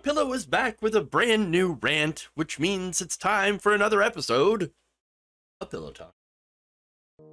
Pillow is back with a brand new rant, which means it's time for another episode of Pillow Talk.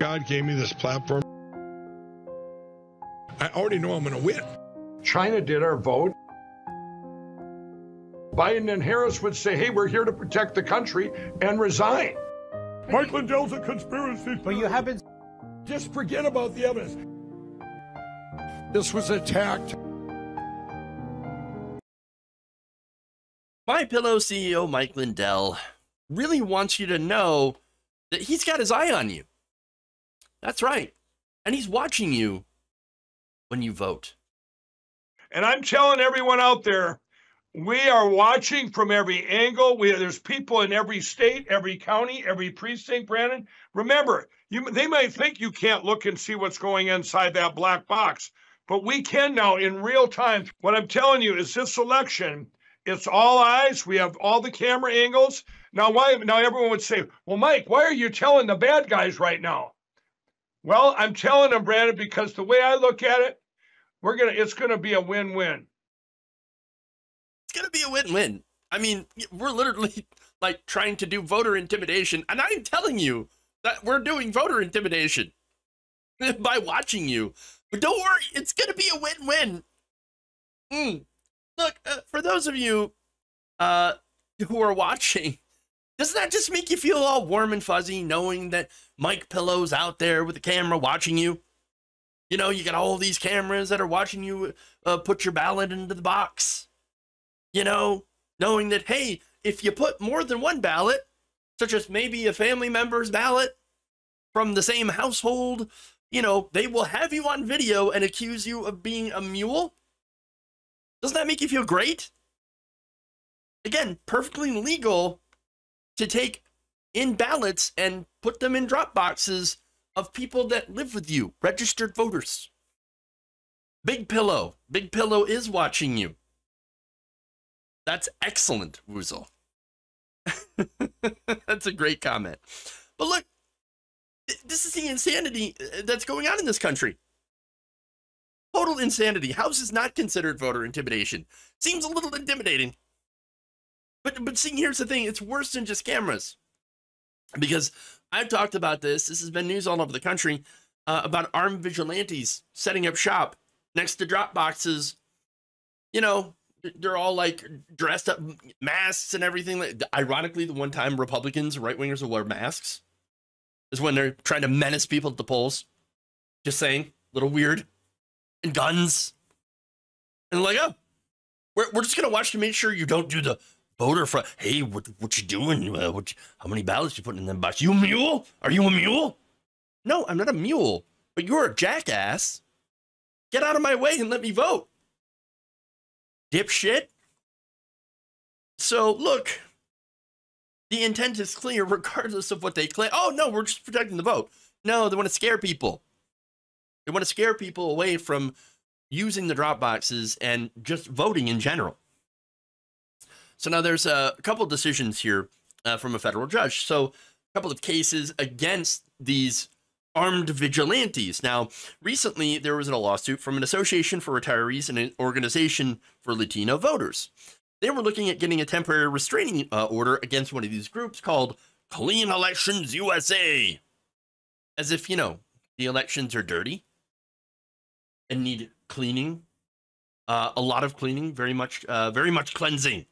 God gave me this platform. I already know I'm going to win. China did our vote. Biden and Harris would say, hey, we're here to protect the country, and resign. Mike Lindell's a conspiracy. But you haven't. Just forget about the evidence. This was attacked. MyPillow CEO Mike Lindell really wants you to know that he's got his eye on you. That's right. And he's watching you when you vote. And I'm telling everyone out there, we are watching from every angle. There's people in every state, every county, every precinct, Brandon. Remember, they might think you can't look and see what's going inside that black box, but we can now in real time. What I'm telling you is this election, it's all eyes. We have all the camera angles. Now everyone would say, well, Mike, why are you telling the bad guys right now? Well, I'm telling them, Brandon, because the way I look at it, it's gonna be a win-win. It's gonna be a win-win. I mean, we're literally like trying to do voter intimidation, and I'm telling you that we're doing voter intimidation by watching you. But don't worry, it's gonna be a win-win. Look, for those of you who are watching, doesn't that just make you feel all warm and fuzzy knowing that Mike Pillow's out there with the camera watching you? You know, you got all these cameras that are watching you put your ballot into the box. You know, knowing that, hey, if you put more than one ballot, such as maybe a family member's ballot from the same household, you know, they will have you on video and accuse you of being a mule. Doesn't that make you feel great? Again, perfectly legal to take in ballots and put them in drop boxes of people that live with you, registered voters. Big Pillow is watching you. That's excellent, Woozle. That's a great comment. But look, this is the insanity that's going on in this country. Total insanity. How is this not considered voter intimidation? Seems a little intimidating. But see, here's the thing. It's worse than just cameras. Because I've talked about this. This has been news all over the country about armed vigilantes setting up shop next to drop boxes. You know, they're all like dressed up, masks and everything. Like, ironically, the one time Republicans, right-wingers will wear masks is when they're trying to menace people at the polls. Just saying, a little weird. And guns. And like, oh, we're just going to watch to make sure you don't do the voter fraud. Hey, what you doing? How many ballots you putting in them box? You a mule? Are you a mule? No, I'm not a mule, but you're a jackass. Get out of my way and let me vote. Dipshit. So look, the intent is clear regardless of what they claim. Oh no, we're just protecting the vote. No, they want to scare people. They want to scare people away from using the drop boxes and just voting in general. So now there's a couple of decisions here from a federal judge. So a couple of cases against these armed vigilantes. Now, recently there was a lawsuit from an association for retirees and an organization for Latino voters. They were looking at getting a temporary restraining order against one of these groups called Clean Elections USA. As if, you know, the elections are dirty and need cleaning, a lot of cleaning, very much cleansing.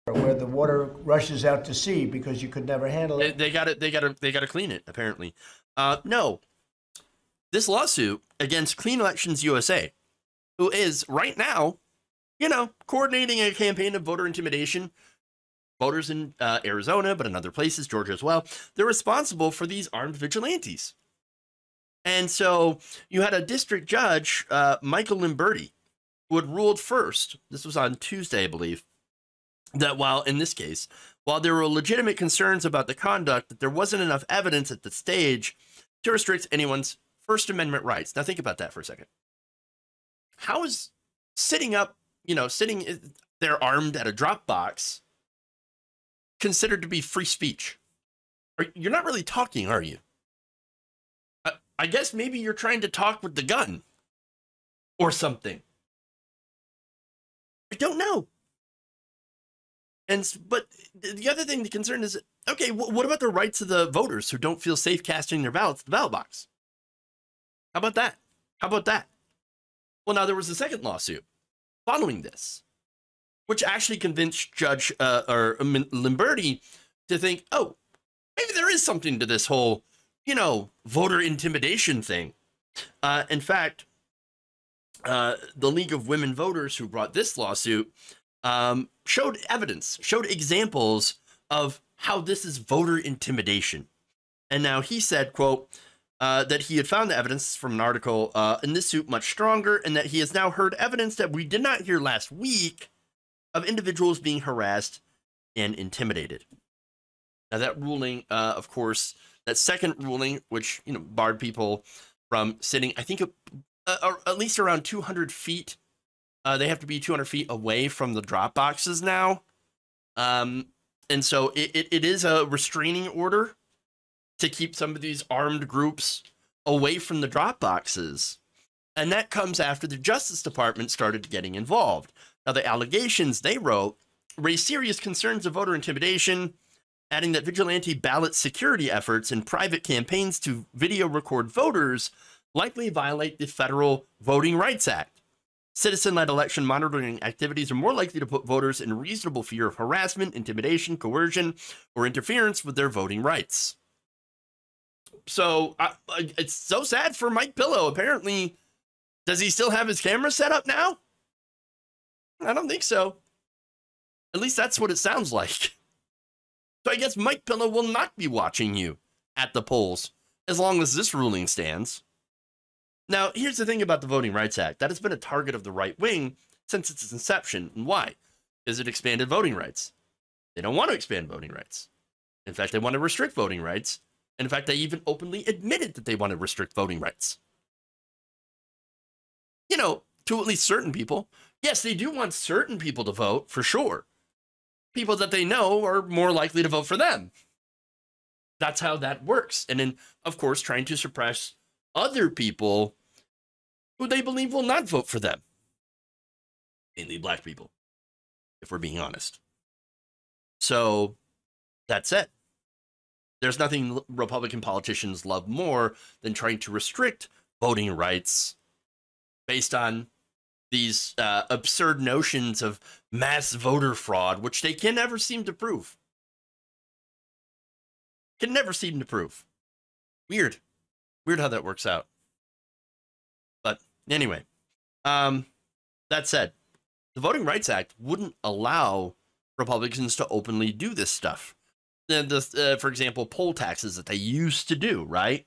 Where the water rushes out to sea because you could never handle it. They got to clean it, apparently. No, this lawsuit against Clean Elections USA, who is right now, you know, coordinating a campaign of voter intimidation, voters in Arizona, but in other places, Georgia as well, they're responsible for these armed vigilantes. And so you had a district judge, Michael Limberti, who had ruled first, this was on Tuesday, I believe, that while there were legitimate concerns about the conduct, that there wasn't enough evidence at the stage to restrict anyone's First Amendment rights. Now think about that for a second. How is sitting there armed at a drop box considered to be free speech? You're not really talking, are you? I guess maybe you're trying to talk with the gun or something. I don't know. But the other thing, the concern is, okay, what about the rights of the voters who don't feel safe casting their ballots at the ballot box? How about that? How about that? Well, now there was a second lawsuit following this, which actually convinced Judge Limberti to think, oh, maybe there is something to this whole, voter intimidation thing. In fact, the League of Women Voters who brought this lawsuit showed evidence, showed examples of how this is voter intimidation. And now he said, quote, that he had found the evidence from an article in this suit much stronger, and that he has now heard evidence that we did not hear last week of individuals being harassed and intimidated. Now that ruling, of course, that second ruling, which, barred people from sitting, I think at least around 200 feet. They have to be 200 feet away from the drop boxes now. And so it is a restraining order to keep some of these armed groups away from the drop boxes. And that comes after the Justice Department started getting involved. Now, the allegations they wrote raised serious concerns of voter intimidation, adding that vigilante ballot security efforts and private campaigns to video record voters likely violate the Federal Voting Rights Act. Citizen-led election monitoring activities are more likely to put voters in reasonable fear of harassment, intimidation, coercion, or interference with their voting rights. So it's so sad for Mike Pillow. Apparently, does he still have his camera set up now? I don't think so. At least that's what it sounds like. So I guess Mike Pillow will not be watching you at the polls as long as this ruling stands. Now, here's the thing about the Voting Rights Act. That has been a target of the right wing since its inception. And why? Because it expanded voting rights. They don't want to expand voting rights. In fact, they want to restrict voting rights. And in fact, they even openly admitted that they want to restrict voting rights. To at least certain people. Yes, they do want certain people to vote, for sure. People that they know are more likely to vote for them. That's how that works. And then, of course, trying to suppress other people who they believe will not vote for them. Mainly black people, if we're being honest. So, that's it. There's nothing Republican politicians love more than trying to restrict voting rights based on these absurd notions of mass voter fraud, which they can never seem to prove. Can never seem to prove. Weird. Weird how that works out. But anyway, that said, the Voting Rights Act wouldn't allow Republicans to openly do this stuff. For example, poll taxes that they used to do, right?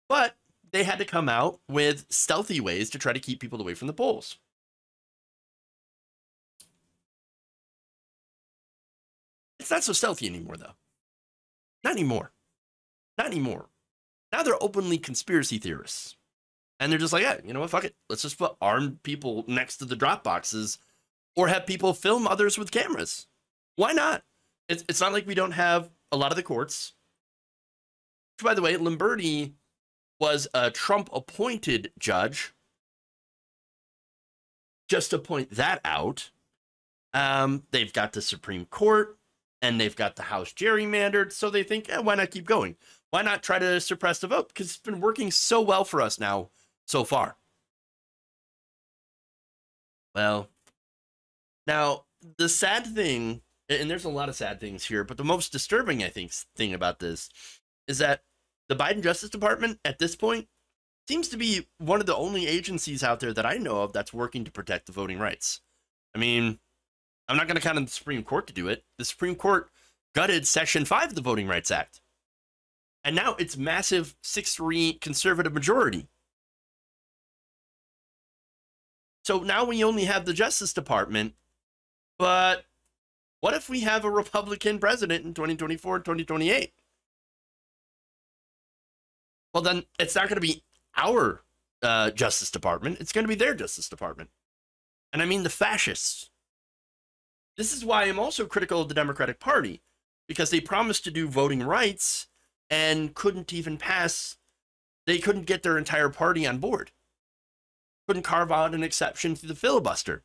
But they had to come out with stealthy ways to try to keep people away from the polls. It's not so stealthy anymore, though. Not anymore. Not anymore. Now they're openly conspiracy theorists. And they're just like, yeah, you know what, fuck it. Let's just put armed people next to the drop boxes or have people film others with cameras. Why not? It's not like we don't have a lot of the courts. Which, by the way, Limberti was a Trump-appointed judge. Just to point that out, they've got the Supreme Court, and they've got the House gerrymandered, so they think, why not keep going? Why not try to suppress the vote? Because it's been working so well for us now, so far. Well, now, the sad thing, and there's a lot of sad things here, but the most disturbing, I think, thing about this is that the Biden Justice Department, at this point, seems to be one of the only agencies out there that I know of that's working to protect the voting rights. I mean, I'm not going to count on the Supreme Court to do it. The Supreme Court gutted Section 5 of the Voting Rights Act. And now it's massive 6-3 conservative majority. So now we only have the Justice Department. But what if we have a Republican president in 2024 and 2028? Well, then it's not going to be our Justice Department. It's going to be their Justice Department. And I mean the fascists. This is why I'm also critical of the Democratic Party, because they promised to do voting rights and couldn't even pass. They couldn't get their entire party on board. Couldn't carve out an exception to the filibuster.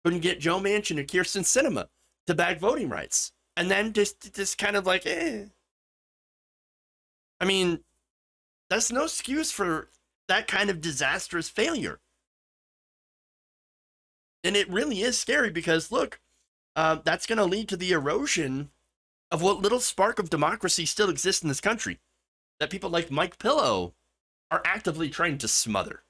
couldn't get Joe Manchin or Kyrsten Sinema to back voting rights. And then just kind of like, I mean, that's no excuse for that kind of disastrous failure. And it really is scary because, look, that's going to lead to the erosion of what little spark of democracy still exists in this country that people like Mike Pillow are actively trying to smother.